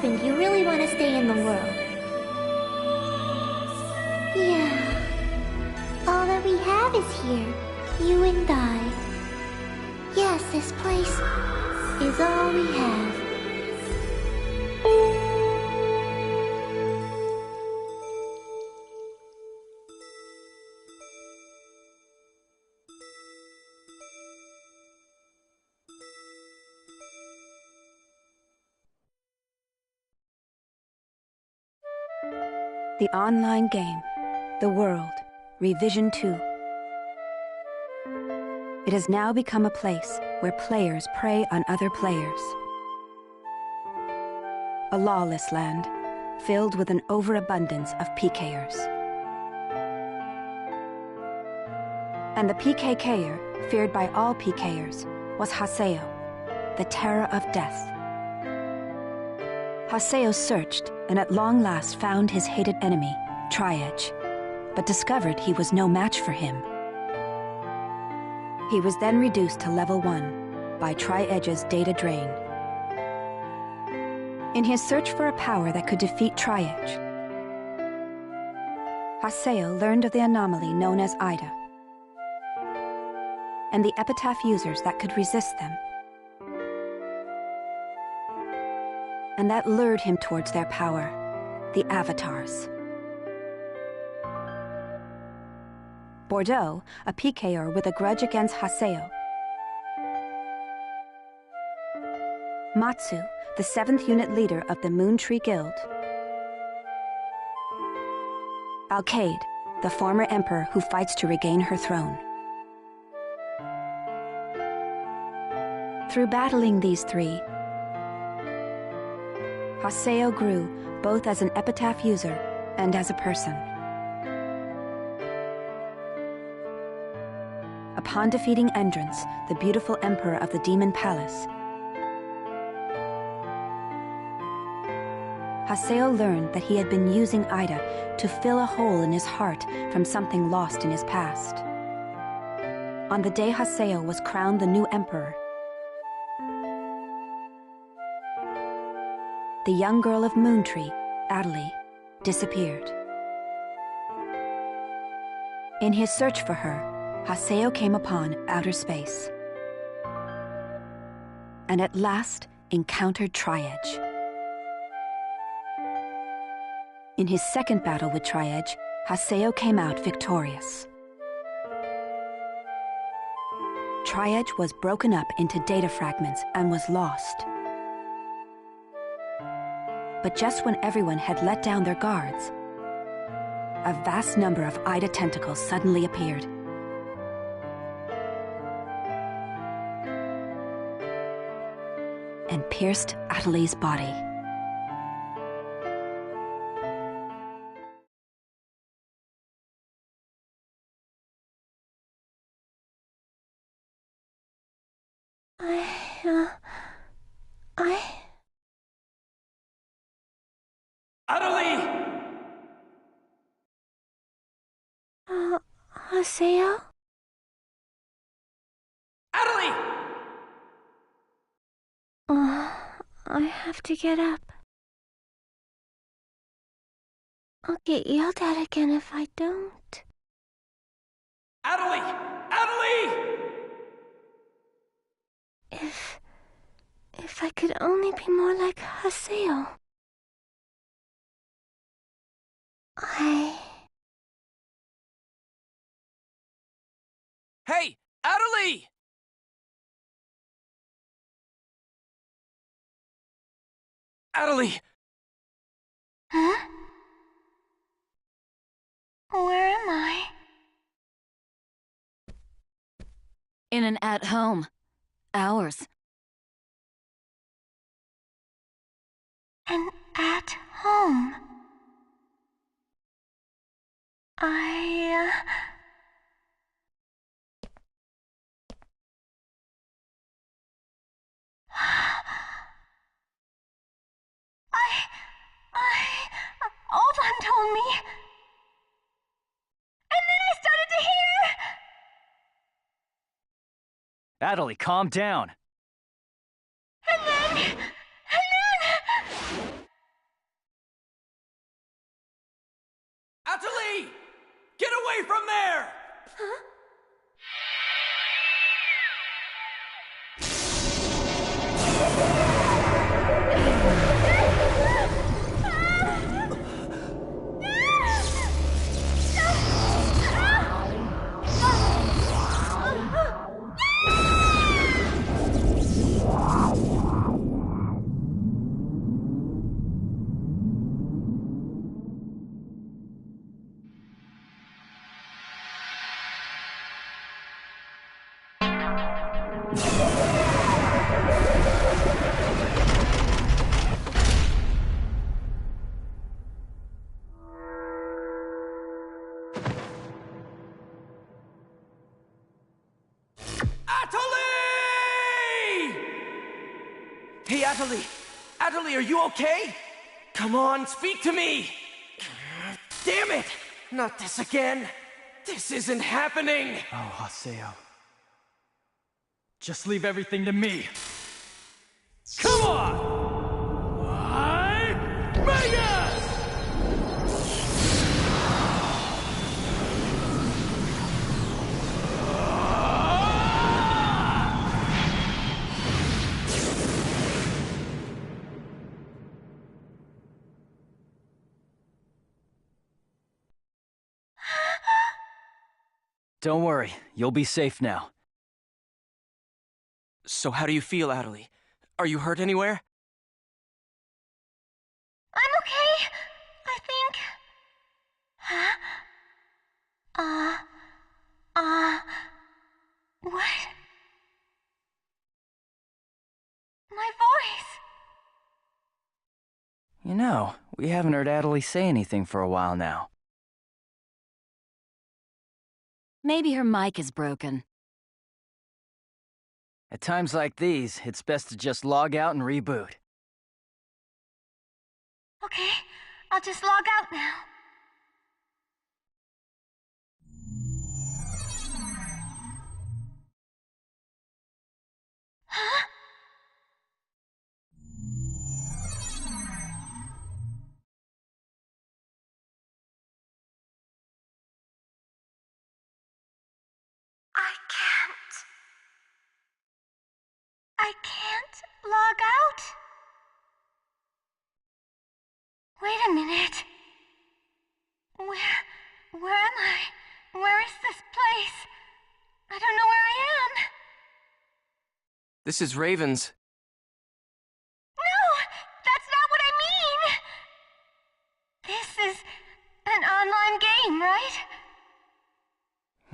husband, you really want to stay in the world. Yeah. All that we have is here. You and I. Yes, this place is all we have. The online game, The World, Revision 2. It has now become a place where players prey on other players. A lawless land, filled with an overabundance of PKers. And the PKKer, feared by all PKers, was Haseo, the terror of death. Haseo searched, and at long last found his hated enemy, Tri-Edge, but discovered he was no match for him. He was then reduced to level 1 by Tri-Edge's data drain. In his search for a power that could defeat Tri-Edge, Haseo learned of the anomaly known as Ida, and the epitaph users that could resist them. And that lured him towards their power, the Avatars. Bordeaux, a PKer with a grudge against Haseo. Matsu, the 7th unit leader of the Moon Tree Guild. Alkaid, the former emperor who fights to regain her throne. Through battling these three, Haseo grew both as an epitaph user and as a person. Upon defeating Endrance, the beautiful emperor of the Demon Palace, Haseo learned that he had been using Ida to fill a hole in his heart from something lost in his past. On the day Haseo was crowned the new emperor, the young girl of Moontree, Adelie, disappeared. In his search for her, Haseo came upon outer space, and at last encountered Tri-Edge. In his second battle with Tri-Edge, Haseo came out victorious. Tri-Edge was broken up into data fragments and was lost. But just when everyone had let down their guards, a vast number of Ida tentacles suddenly appeared. And pierced Adelie's body. Adelie! Haseo? Adelie! I have to get up. I'll get yelled at again if I don't. Adelie! Adelie! If I could only be more like Haseo. Hey, Adelie! Adelie! Huh? Where am I? In an at-home. Ours. And at home. I Ovan told me. And then I started to hear. Adelie, calm down. And then... Hey, Adelie! Adelie, are you okay? Come on, speak to me! Damn it! Not this again! This isn't happening! Oh, Haseo. Just leave everything to me. Come on! Vegas! Don't worry, you'll be safe now. So how do you feel, Adelie? Are you hurt anywhere? I'm okay, I think. Huh? What? My voice! You know, we haven't heard Adelie say anything for a while now. Maybe her mic is broken. At times like these, it's best to just log out and reboot. Okay, I'll just log out now. Huh? I can't log out? Wait a minute. Where am I? Where is this place? I don't know where I am. This is Raven's. No, that's not what I mean. This is an online game, right?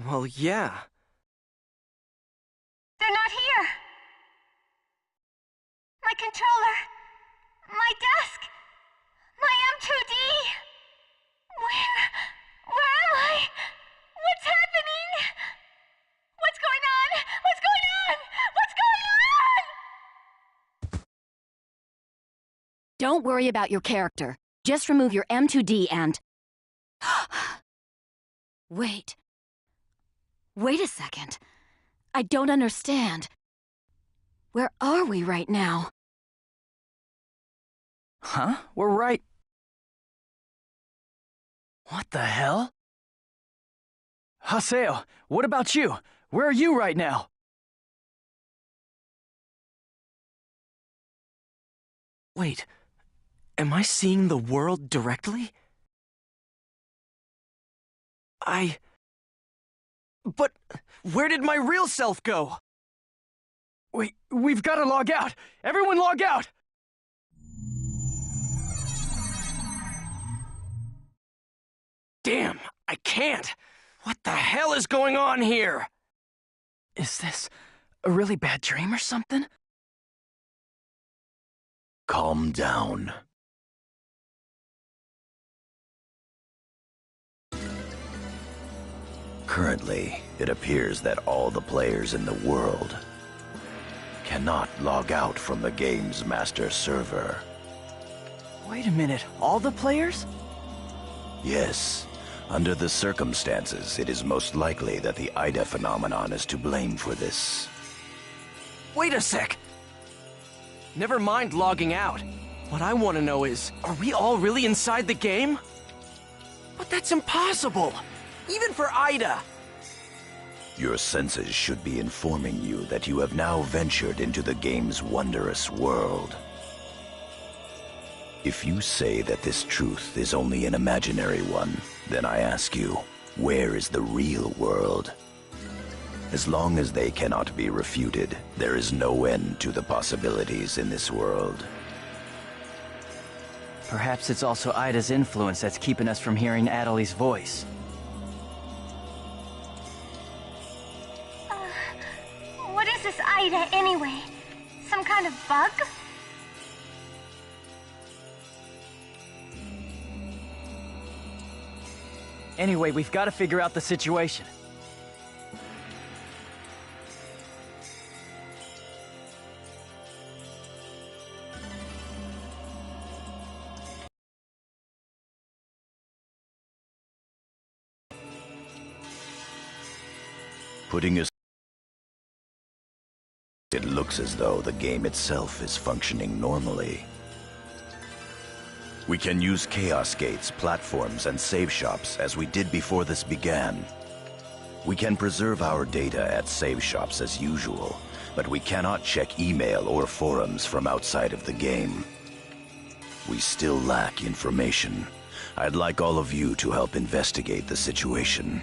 Well, yeah. They're not here. My controller. My desk. My M2D. Where am I? What's happening? What's going on? What's going on? What's going on? Don't worry about your character. Just remove your M2D and... Wait. Wait a second. I don't understand. Where are we right now? Huh? We're right... What the hell? Haseo, what about you? Where are you right now? Wait, am I seeing the world directly? But where did my real self go? We've got to log out! Everyone log out! Damn, I can't! What the hell is going on here? Is this a really bad dream or something? Calm down. Currently, it appears that all the players in the world cannot log out from the game's master server. Wait a minute, all the players? Yes, under the circumstances, it is most likely that the Ida phenomenon is to blame for this. Wait a sec! Never mind logging out. What I want to know is, are we all really inside the game? But that's impossible! Even for Ida! Your senses should be informing you that you have now ventured into the game's wondrous world. If you say that this truth is only an imaginary one, then I ask you, where is the real world? As long as they cannot be refuted, there is no end to the possibilities in this world. Perhaps it's also Ida's influence that's keeping us from hearing Adelie's voice. What is this Ida anyway? Some kind of bug? Anyway, we've got to figure out the situation. Putting us... It looks as though the game itself is functioning normally. We can use chaos gates, platforms, and save shops as we did before this began. We can preserve our data at save shops as usual, but we cannot check email or forums from outside of the game. We still lack information. I'd like all of you to help investigate the situation.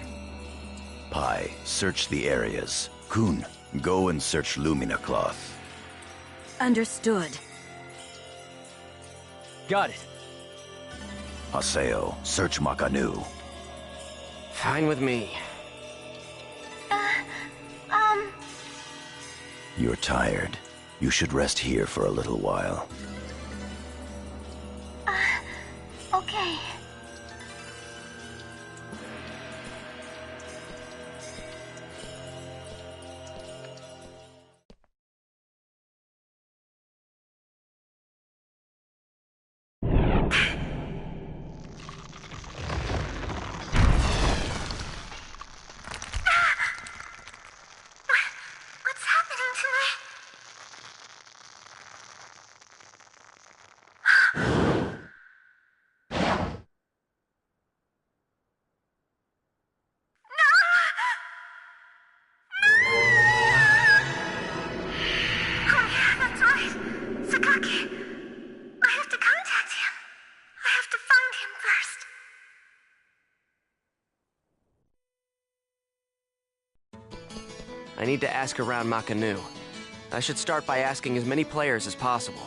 Pi, search the areas. Kun, go and search Lumina Cloth. Understood. Got it. Haseo, search Makanu. Fine with me. You're tired. You should rest here for a little while. Okay. What's happening to me? Oh yeah, that's right. Sakaki. I have to contact him. I have to find him first. I need to ask around Makanu. I should start by asking as many players as possible.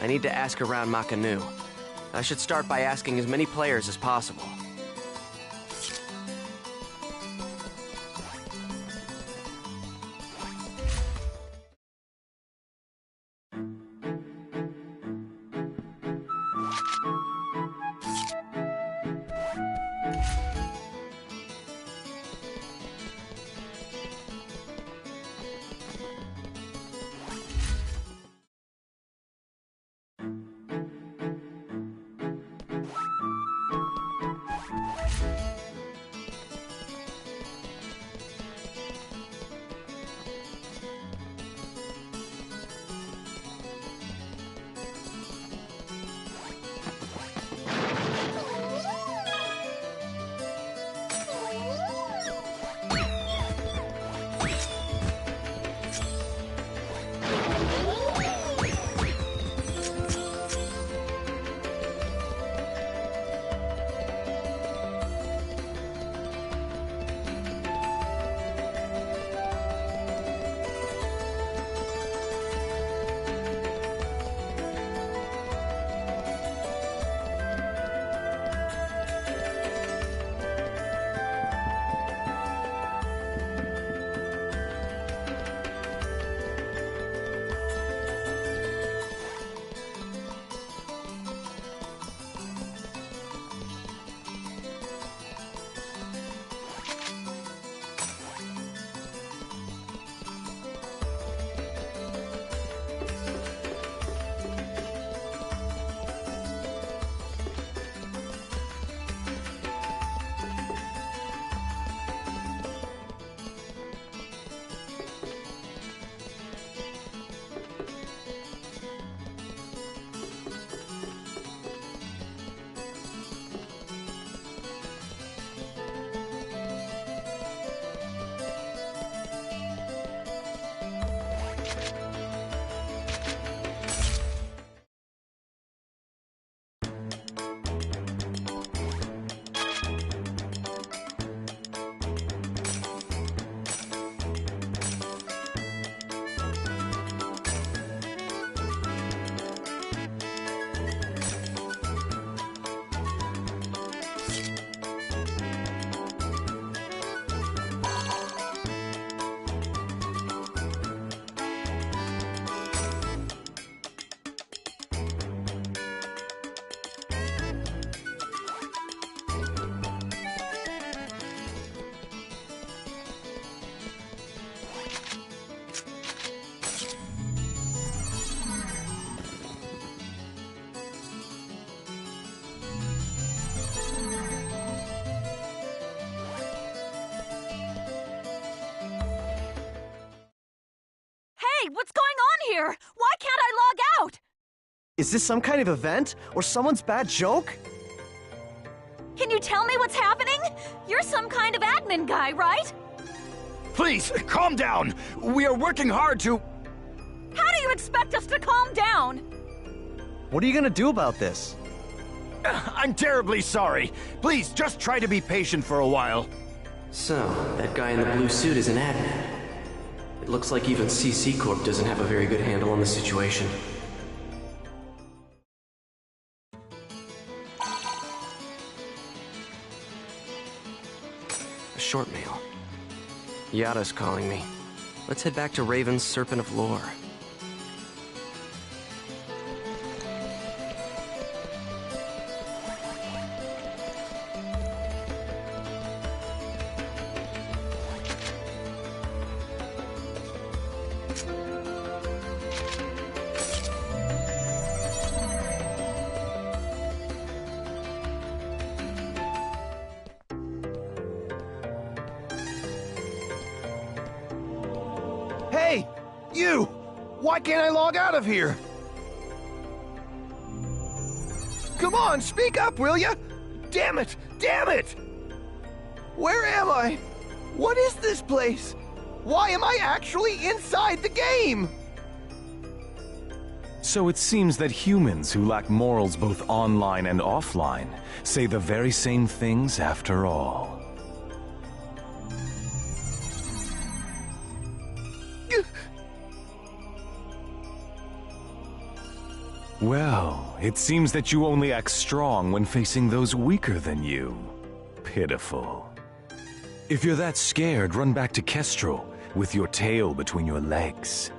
I need to ask around Makanu. I should start by asking as many players as possible. What's going on here? Why can't I log out? Is this some kind of event? Or someone's bad joke? Can you tell me what's happening? You're some kind of admin guy, right? Please, calm down. We are working hard to... How do you expect us to calm down? What are you gonna do about this? I'm terribly sorry. Please, just try to be patient for a while. So, that guy in the blue suit is an admin. It looks like even CC Corp doesn't have a very good handle on the situation. A short mail. Yada's calling me. Let's head back to Raven's Serpent of Lore. Hey! You! Why can't I log out of here? Come on, speak up, will ya? Damn it! Damn it! Where am I? What is this place? Why am I actually inside the game? So it seems that humans who lack morals both online and offline say the very same things after all. Well, it seems that you only act strong when facing those weaker than you. Pitiful. If you're that scared, run back to Kestrel with your tail between your legs.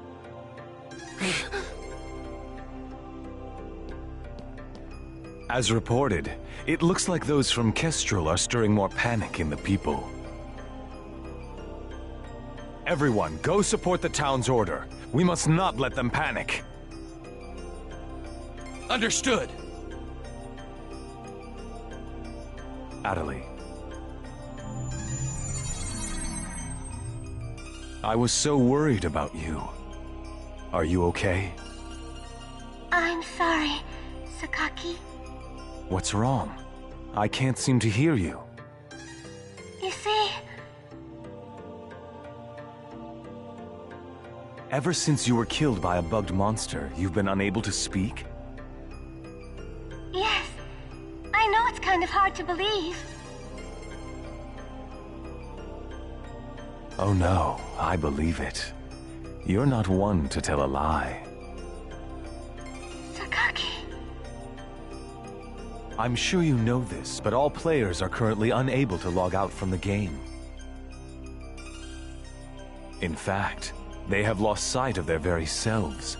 As reported, it looks like those from Kestrel are stirring more panic in the people. Everyone, go support the town's order. We must not let them panic. Understood. Adelie. I was so worried about you. Are you okay? I'm sorry, Sakaki. What's wrong? I can't seem to hear you. You see, Ever since you were killed by a bugged monster, you've been unable to speak? yes, I know it's kind of hard to believe. Oh no, I believe it. You're not one to tell a lie. Sakaki. I'm sure you know this, but all players are currently unable to log out from the game. In fact, they have lost sight of their very selves.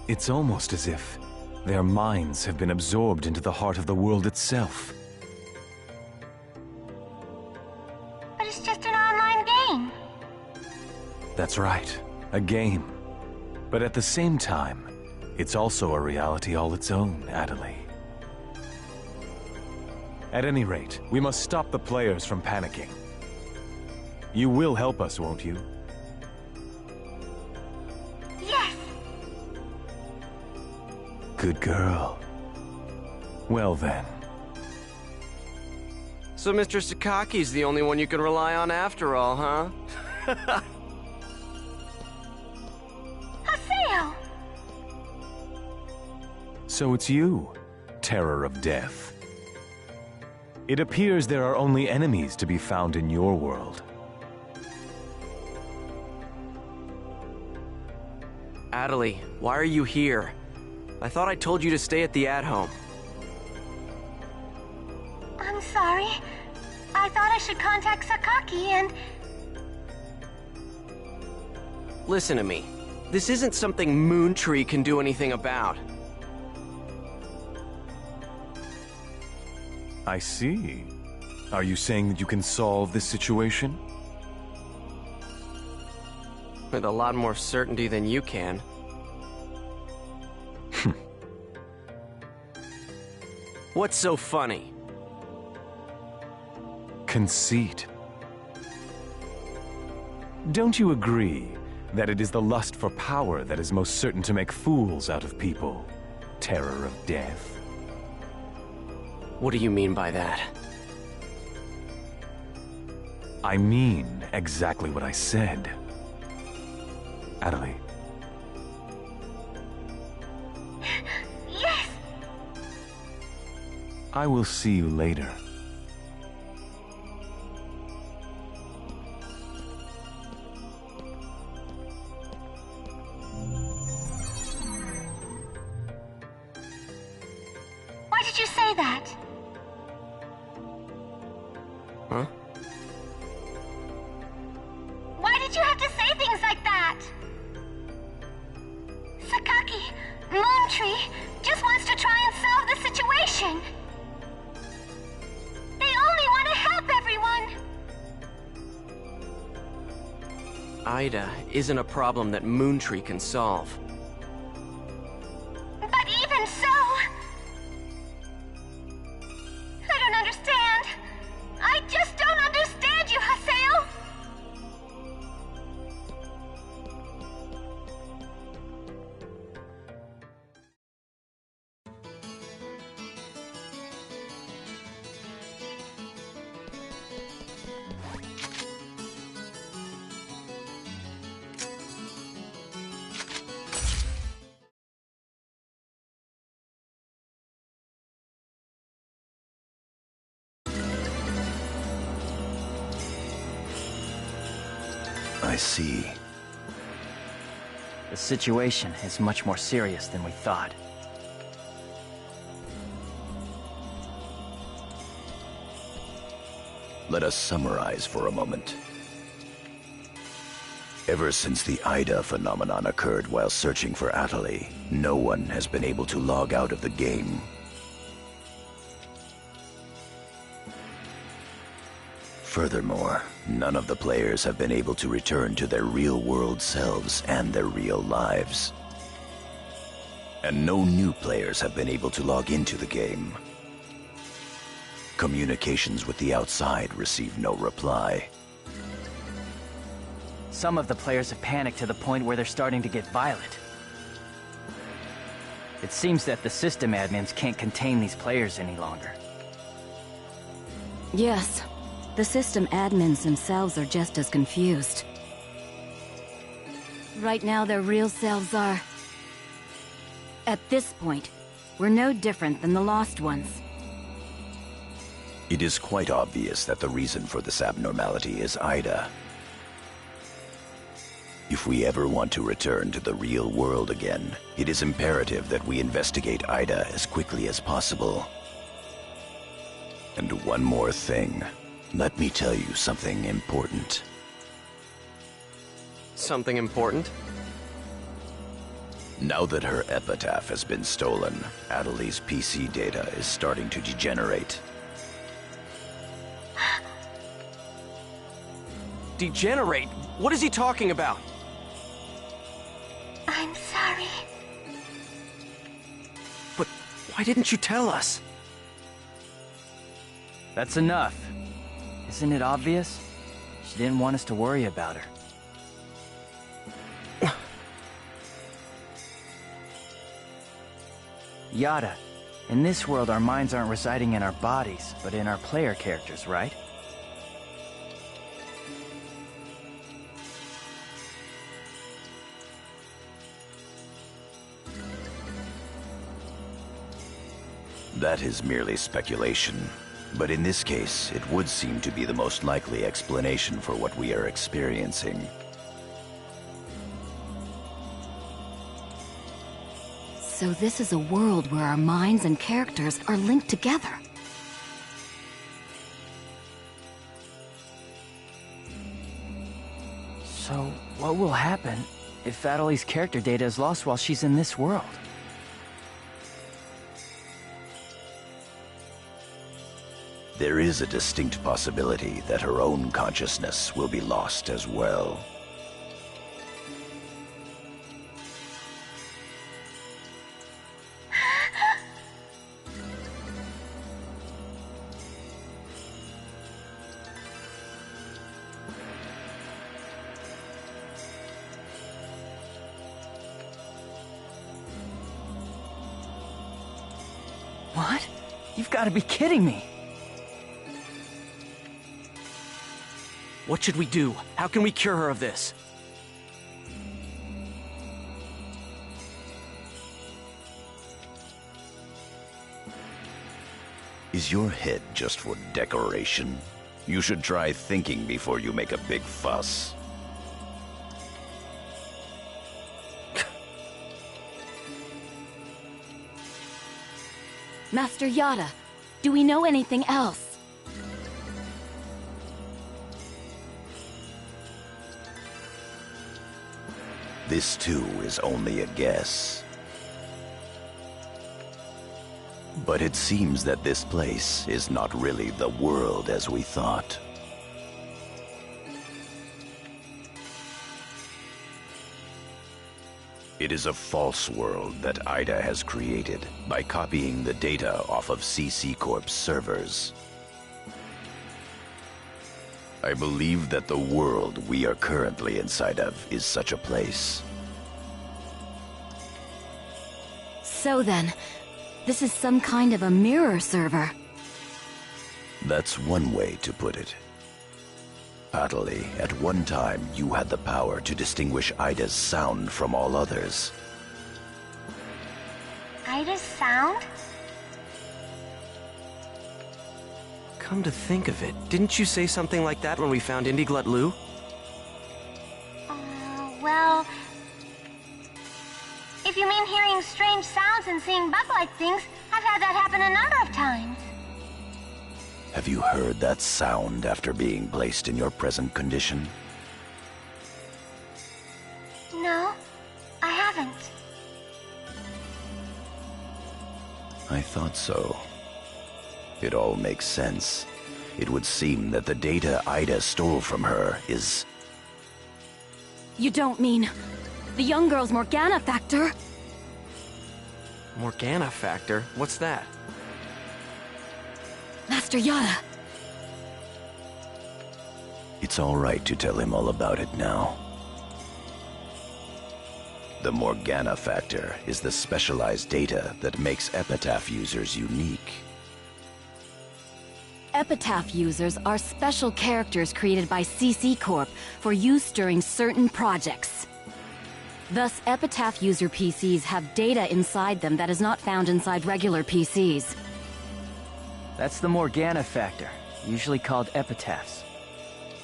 It's almost as if their minds have been absorbed into the heart of the world itself. But it's just an online game. That's right, a game. But at the same time, it's also a reality all its own, Adelie. At any rate, we must stop the players from panicking. You will help us, won't you? Yes. Good girl. Well then. So Mr. Sakaki's the only one you can rely on after all, huh? Haseo! So it's you, Terror of Death. It appears there are only enemies to be found in your world. Adelie, why are you here? I thought I told you to stay at the at-home. I'm sorry. I thought I should contact Sakaki and... Listen to me. This isn't something Moontree can do anything about. I see. Are you saying that you can solve this situation? With a lot more certainty than you can. What's so funny? Conceit. Don't you agree that it is the lust for power that is most certain to make fools out of people? Terror of Death. What do you mean by that? I mean exactly what I said. Adelie. Yes! I will see you later. Why did you say that? Huh? Why did you have to say things like that? Sakaki, Moontree, just wants to try and solve the situation. They only want to help everyone. Ida isn't a problem that Moontree can solve. But even so... I don't understand. I just don't understand you, Haseo. I see. The situation is much more serious than we thought. Let us summarize for a moment. Ever since the Ida phenomenon occurred while searching for Atali, no one has been able to log out of the game. Furthermore, none of the players have been able to return to their real-world selves and their real lives. And no new players have been able to log into the game. Communications with the outside receive no reply. Some of the players have panicked to the point where they're starting to get violent. It seems that the system admins can't contain these players any longer. Yes, the system admins themselves are just as confused. Right now, their real selves are... At this point, we're no different than the Lost Ones. It is quite obvious that the reason for this abnormality is Ida. If we ever want to return to the real world again, it is imperative that we investigate Ida as quickly as possible. And one more thing. Let me tell you something important. Something important? Now that her epitaph has been stolen, Atali's PC data is starting to degenerate. Degenerate? What is he talking about? I'm sorry. But why didn't you tell us? That's enough. Isn't it obvious? She didn't want us to worry about her. Yada, in this world our minds aren't residing in our bodies, but in our player characters, right? That is merely speculation. But in this case, it would seem to be the most likely explanation for what we are experiencing. So this is a world where our minds and characters are linked together. So, what will happen if Atali's character data is lost while she's in this world? There is a distinct possibility that her own consciousness will be lost as well. What? You've got to be kidding me! What should we do? How can we cure her of this? Is your head just for decoration? You should try thinking before you make a big fuss. Master Yada, do we know anything else? This too is only a guess. But it seems that this place is not really the world as we thought. It is a false world that Ida has created by copying the data off of CC Corp's servers. I believe that the world we are currently inside of is such a place. So then, this is some kind of a mirror server. That's one way to put it. Atali, at one time you had the power to distinguish Ida's sound from all others. Ida's sound? Come to think of it, didn't you say something like that when we found Indiglut Lu? Well... If you mean hearing strange sounds and seeing bug-like things, I've had that happen a number of times. Have you heard that sound after being placed in your present condition? No, I haven't. I thought so. It all makes sense. It would seem that the data Ida stole from her is... You don't mean the young girl's Morgana factor? Morgana factor? What's that? Master Yada. It's all right to tell him all about it now. The Morgana factor is the specialized data that makes Epitaph users unique. Epitaph users are special characters created by CC Corp for use during certain projects. Thus, Epitaph user PCs have data inside them that is not found inside regular PCs. That's the Morgana factor, usually called epitaphs.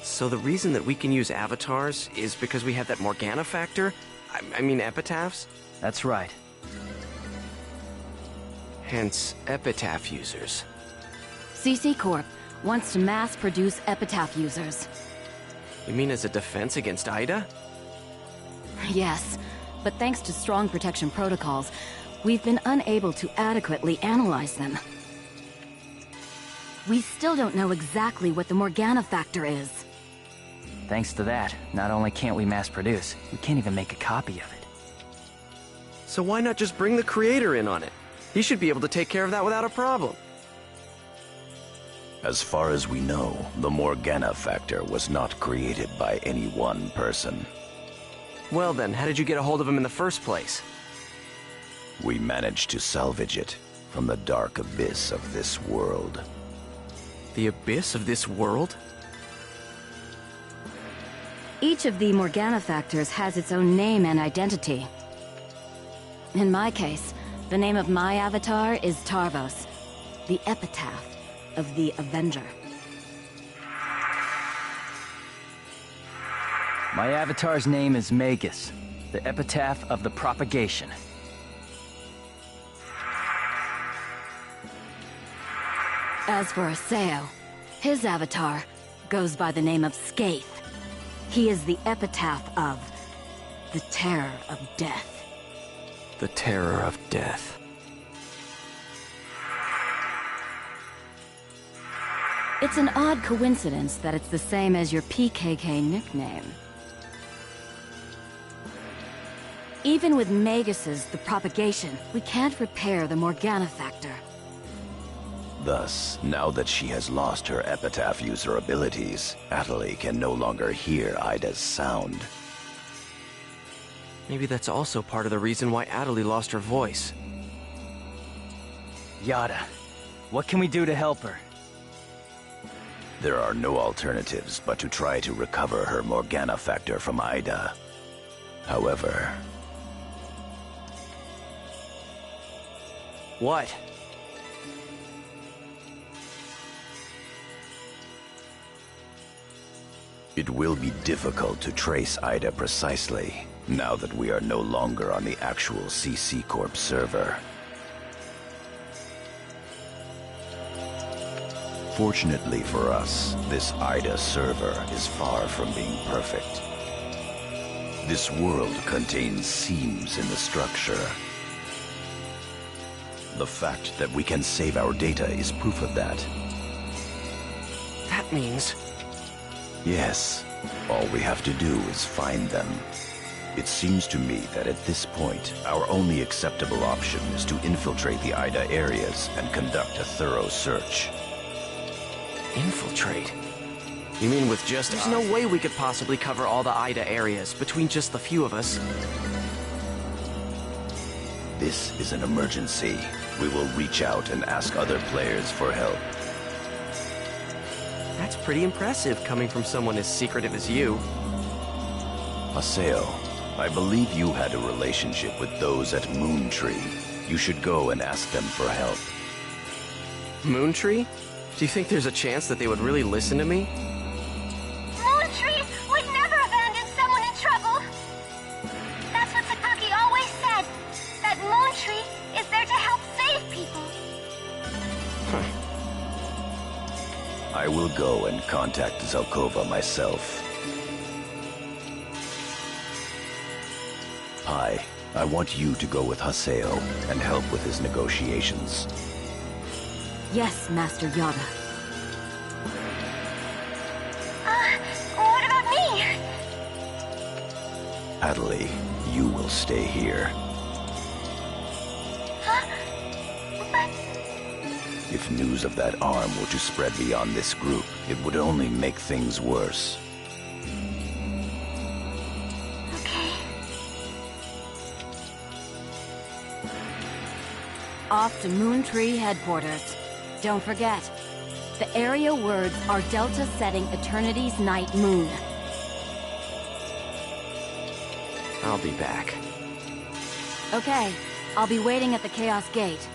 So the reason that we can use avatars is because we have that Morgana factor? I mean epitaphs? That's right. Hence, epitaph users. CC Corp wants to mass-produce Epitaph users. You mean as a defense against Ida? Yes, but thanks to strong protection protocols, we've been unable to adequately analyze them. We still don't know exactly what the Morgana factor is. Thanks to that, not only can't we mass produce, we can't even make a copy of it. So why not just bring the creator in on it? He should be able to take care of that without a problem. As far as we know, the Morgana factor was not created by any one person. Well then, how did you get a hold of him in the first place? We managed to salvage it from the dark abyss of this world. The abyss of this world? Each of the Morgana factors has its own name and identity. In my case, the name of my avatar is Tarvos, the epitaph of the Avenger. My avatar's name is Magus, the epitaph of the propagation. As for Aseo, his avatar goes by the name of Skaith. He is the epitaph of the terror of death. The terror of death. It's an odd coincidence that it's the same as your PKK nickname. Even with Magus's The Propagation, we can't repair the Morgana factor. Thus, now that she has lost her epitaph user abilities, Atali can no longer hear Ida's sound. Maybe that's also part of the reason why Atali lost her voice. Yada, what can we do to help her? There are no alternatives but to try to recover her Morgana factor from Ida. However... What? It will be difficult to trace Ida precisely, now that we are no longer on the actual CC Corp server. Fortunately for us, this Ida server is far from being perfect. This world contains seams in the structure. The fact that we can save our data is proof of that. That means... Yes, all we have to do is find them. It seems to me that at this point, our only acceptable option is to infiltrate the Ida areas and conduct a thorough search. Infiltrate? You mean with just... There's no way we could possibly cover all the Ida areas between just the few of us. This is an emergency. We will reach out and ask other players for help. That's pretty impressive coming from someone as secretive as you. Aseo, I believe you had a relationship with those at Moontree. You should go and ask them for help. Moontree? Do you think there's a chance that they would really listen to me? Moontree would never abandon someone in trouble. That's what Sakaki always said. I will go and contact Zelkova myself. Pi, I want you to go with Haseo and help with his negotiations. Yes, Master Yada. What about me? Adley, you will stay here. Huh? But... If news of that arm were to spread beyond this group, it would only make things worse. Okay. Off to Moon Tree headquarters. Don't forget, the area words are Delta setting Eternity's night moon. I'll be back. Okay, I'll be waiting at the Chaos Gate.